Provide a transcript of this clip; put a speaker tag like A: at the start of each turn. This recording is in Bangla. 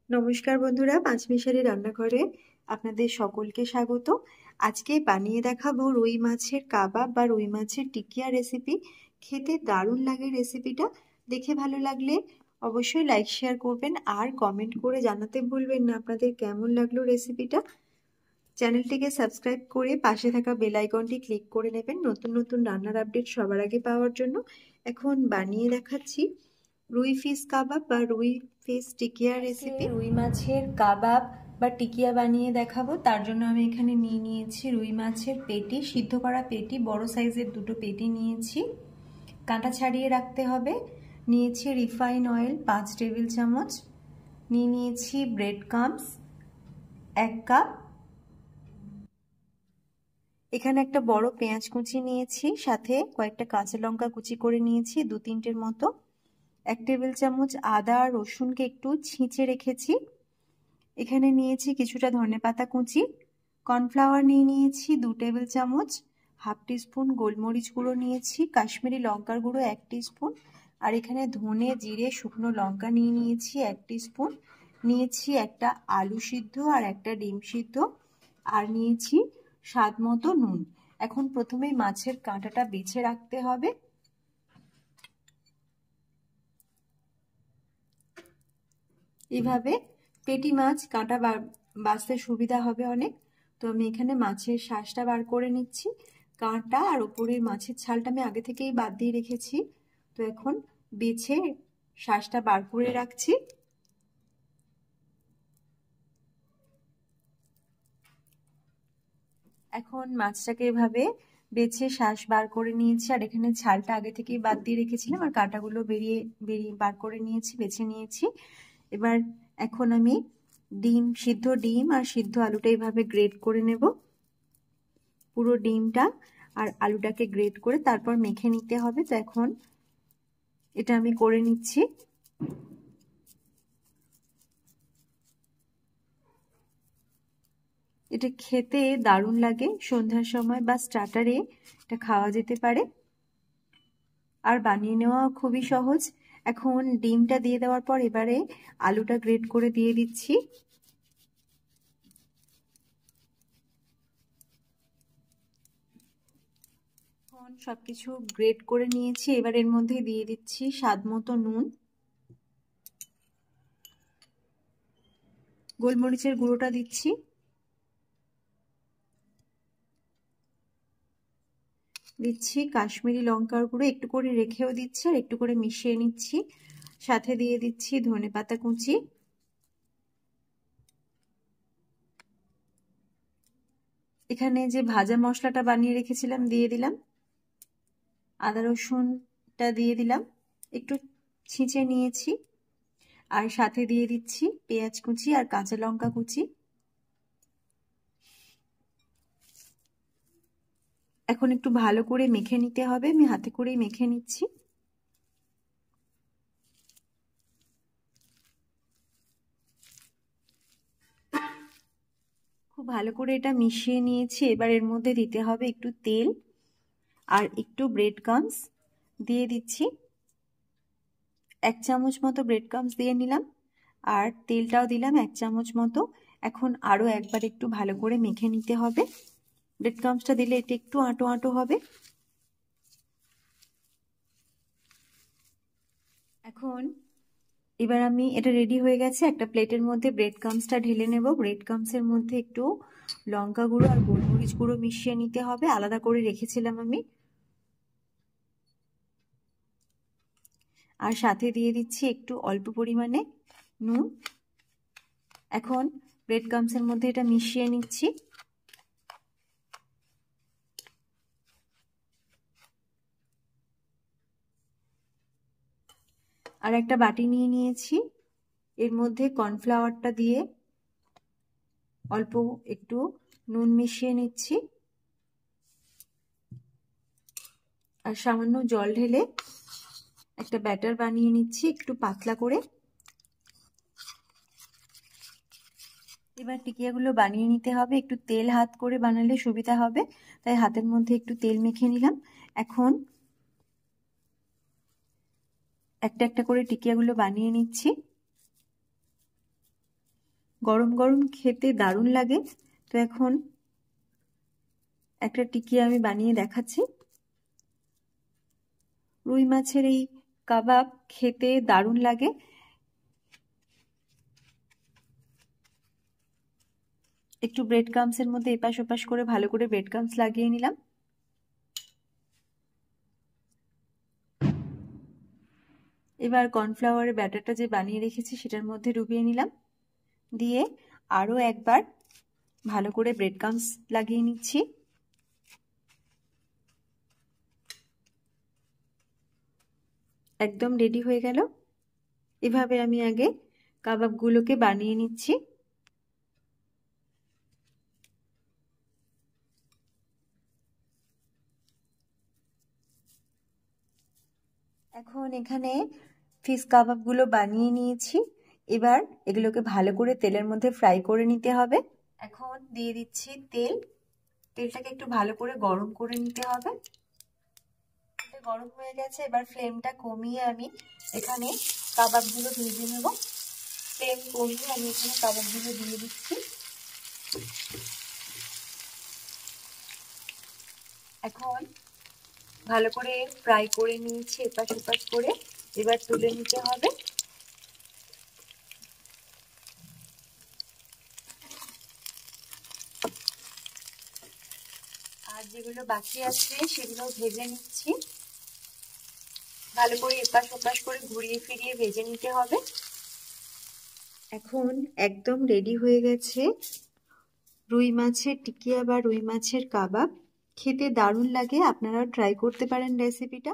A: নমস্কার বন্ধুরা, পাঁচমিশালি রান্নাঘরে আপনাদের সকলকে স্বাগত। আজকে বানিয়ে দেখাবো রুই মাছের কাবাব বা রুই মাছের টিকিয়া রেসিপি। খেতে দারুণ লাগে রেসিপিটা। দেখে ভালো লাগলে অবশ্যই লাইক শেয়ার করবেন আর কমেন্ট করে জানাতে ভুলবেন না আপনাদের কেমন লাগলো রেসিপিটা। চ্যানেলটিকে সাবস্ক্রাইব করে পাশে থাকা বেল আইকনটি ক্লিক করে নেবেন নতুন নতুন রান্নার আপডেট সবার আগে পাওয়ার জন্য। এখন বানিয়ে দেখাচ্ছি রুই ফিশ কাবাব বা রুই ফিশ টিকিয়া রেসিপি। রুই মাছের কাবাব বা টিকিয়া বানিয়ে দেখাবো। তার জন্য আমি এখানে নিয়ে নিয়েছি রুই মাছের পেটি, সিদ্ধ করা পেটি, বড় সাইজের দুটো পেটি নিয়েছি, কাঁটা ছাড়িয়ে রাখতে হবে। নিয়েছি রিফাইন অয়েল 5 টেবিল চামচ, নিয়ে নিয়েছি ব্রেড ক্রাম্বস 1 কাপ। এখানে একটা বড় পেঁয়াজ কুচি নিয়েছি, সাথে কয়েকটা কাঁচা লঙ্কা কুচি করে নিয়েছি 2-3টের মতো। 1 টেবিল চামচ আদা রসুনকে একটু ছিঁচে রেখেছি। এখানে নিয়েছি কিছুটা ধনেপাতা কুচি, কর্নফ্লাওয়ার নিয়ে নিয়েছি 2 টেবিল চামচ, হাফ টিস্পুন গোলমরিচ গুঁড়ো নিয়েছি, কাশ্মীরি লঙ্কার গুঁড়ো 1 টিস্পুন, আর এখানে ধনে জিরে শুকনো লঙ্কা নিয়ে নিয়েছি 1 টিস্পুন, নিয়েছি একটা আলু সিদ্ধ আর একটা ডিম সিদ্ধ, আর নিয়েছি স্বাদ মতো নুন। এখন প্রথমেই মাছের কাঁটাটা বেছে রাখতে হবে। এইভাবে পেটি মাছ কাঁটা বাছতে সুবিধা হবে অনেক। তো আমি এখানে মাছের শ্বাসটা বার করে নিচ্ছি। কাঁটা আর উপরের মাছের ছালটা আমি আগে থেকেই বাদ দিয়ে রেখেছি। তো এখন বেছে শ্বাসটা বার করে রাখছি। এখন মাছটাকে এভাবে বেছে শ্বাস বার করে নিয়েছি, আর এখানে ছালটা আগে থেকেই বাদ দিয়ে রেখেছিলাম, আর কাঁটাগুলো বেরিয়ে বার করে নিয়েছি, বেছে নিয়েছি। এবার এখন আমি সিদ্ধ ডিম আর সিদ্ধ আলুটা এইভাবে গ্রেট করে নেব। পুরো ডিমটা আর আলুটাকে গ্রেট করে তারপর মেখে নিতে হবে। তো এখন এটা আমি করে নিচ্ছি। এটা খেতে দারুণ লাগে, সন্ধ্যার সময় বা স্টার্টারে এটা খাওয়া যেতে পারে, আর বানিয়ে নেওয়া খুবই সহজ। এখন ডিমটা দিয়ে দেওয়ার পর এবারে আলুটা গ্রেট করে দিয়ে দিচ্ছি। এখন সবকিছু গ্রেট করে নিয়েছি, এবার এর মধ্যে দিয়ে দিচ্ছি স্বাদ মতো নুন, গোলমরিচের গুঁড়োটা দিচ্ছি, দিচ্ছি কাশ্মীরি লঙ্কার গুঁড়ো, একটু করে রেখেও দিচ্ছি আর একটু করে মিশিয়ে নিচ্ছি। সাথে দিয়ে দিচ্ছি ধনেপাতা কুচি, এখানে যে ভাজা মশলাটা বানিয়ে রেখেছিলাম দিয়ে দিলাম, আদা রসুনটা দিয়ে দিলাম, একটু ছিঁচে নিয়েছি, আর সাথে দিয়ে দিচ্ছি পেঁয়াজ কুচি আর কাঁচা লঙ্কা কুচি। এখন একটু ভালো করে মেখে নিতে হবে, আমি হাতে করেই মেখে নিচ্ছি। খুব ভালো করে এটা মিশিয়ে নিয়েছি। এবার এর মধ্যে দিতে হবে একটু তেল আর একটু ব্রেড ক্রাম্বস দিয়ে দিচ্ছি। 1 চামচ মতো ব্রেড ক্রাম্বস দিয়ে নিলাম, আর তেলটাও দিলাম 1 চামচ মতো। এখন আরো একবার একটু ভালো করে মেখে নিতে হবে। ব্রেড ক্রাম্বসটা দিলে এটা একটু আঁটো আঁটো হবে। এখন এবার আমি এটা রেডি হয়ে গেছে, একটা প্লেটের মধ্যে ব্রেড ক্রাম্বসটা ঢেলে নেব। ব্রেড ক্রাম্বসের মধ্যে একটু লঙ্কা গুঁড়ো আর গোলমরিচ গুঁড়ো মিশিয়ে নিতে হবে, আলাদা করে রেখেছিলাম আমি। আর সাথে দিয়ে দিচ্ছি একটু অল্প পরিমাণে নুন। এখন ব্রেড ক্রাম্বসের মধ্যে এটা মিশিয়ে নিচ্ছি। আর একটা বাটি নিয়ে নিয়েছি, এর মধ্যে কর্নফ্লাওয়ারটা দিয়ে অল্প একটু নুন মিশিয়ে নিচ্ছি, আর সামান্য জল ঢেলে একটা ব্যাটার বানিয়ে নিচ্ছি একটু পাতলা করে। এবার টিকিয়াগুলো বানিয়ে নিতে হবে, একটু তেল হাত করে বানালে সুবিধা হবে, তাই হাতের মধ্যে একটু তেল মেখে নিলাম। এখন একটা একটা করে টিকিয়াগুলো বানিয়ে নিচ্ছি। গরম গরম খেতে দারুণ লাগে। তো এখন একটা টিকিয়া আমি বানিয়ে দেখাচ্ছি। রুই মাছের এই কাবাব খেতে দারুণ লাগে। একটু ব্রেড ক্রাম্বসের মধ্যে এপাশ ওপাশ করে ভালো করে ব্রেড ক্রাম্বস লাগিয়ে নিলাম। এবার কর্নফ্লাওয়ারের ব্যাটারটা যে বানিয়ে রেখেছি সেটার মধ্যে ডুবিয়ে নিলাম, দিয়ে আরও একবার ভালো করে ব্রেড ক্রাম্বস লাগিয়ে নিচ্ছি। একদম রেডি হয়ে গেল। এভাবে আমি আগে কাবাবগুলোকে বানিয়ে নিচ্ছি। এখন এখানে ফিশ কাবাবগুলো বানিয়ে নিয়েছি। এবার এগুলোকে ভালো করে তেলের মধ্যে ফ্রাই করে নিতে হবে। এখন দিয়ে দিচ্ছি তেল। তেলটাকে একটু ভালো করে গরম করে নিতে হবে। গরম হয়ে গেছে, এবার ফ্লেমটা কমিয়ে আমি এখানে কাবাবগুলো ভেজে নেব। ফ্লেম কমিয়ে আমি এখানে কাবাবগুলো দিয়ে দিচ্ছি। এখন ভালো করে ফ্রাই করে নিয়েছি এপাশ ওপাশ করে, এবার তুলে নিতে হবে। আর যেগুলো বাকি আছে সেগুলো ভেজে নিচ্ছি। ভালো করে এপাশ ওপাশ করে ঘুরিয়ে ফিরিয়ে ভেজে নিতে হবে। এখন একদম রেডি হয়ে গেছে রুই মাছের টিকিয়া বা রুই মাছের কাবাব। খেতে দারুণ লাগে, আপনারাও ট্রাই করতে পারেন রেসিপিটা।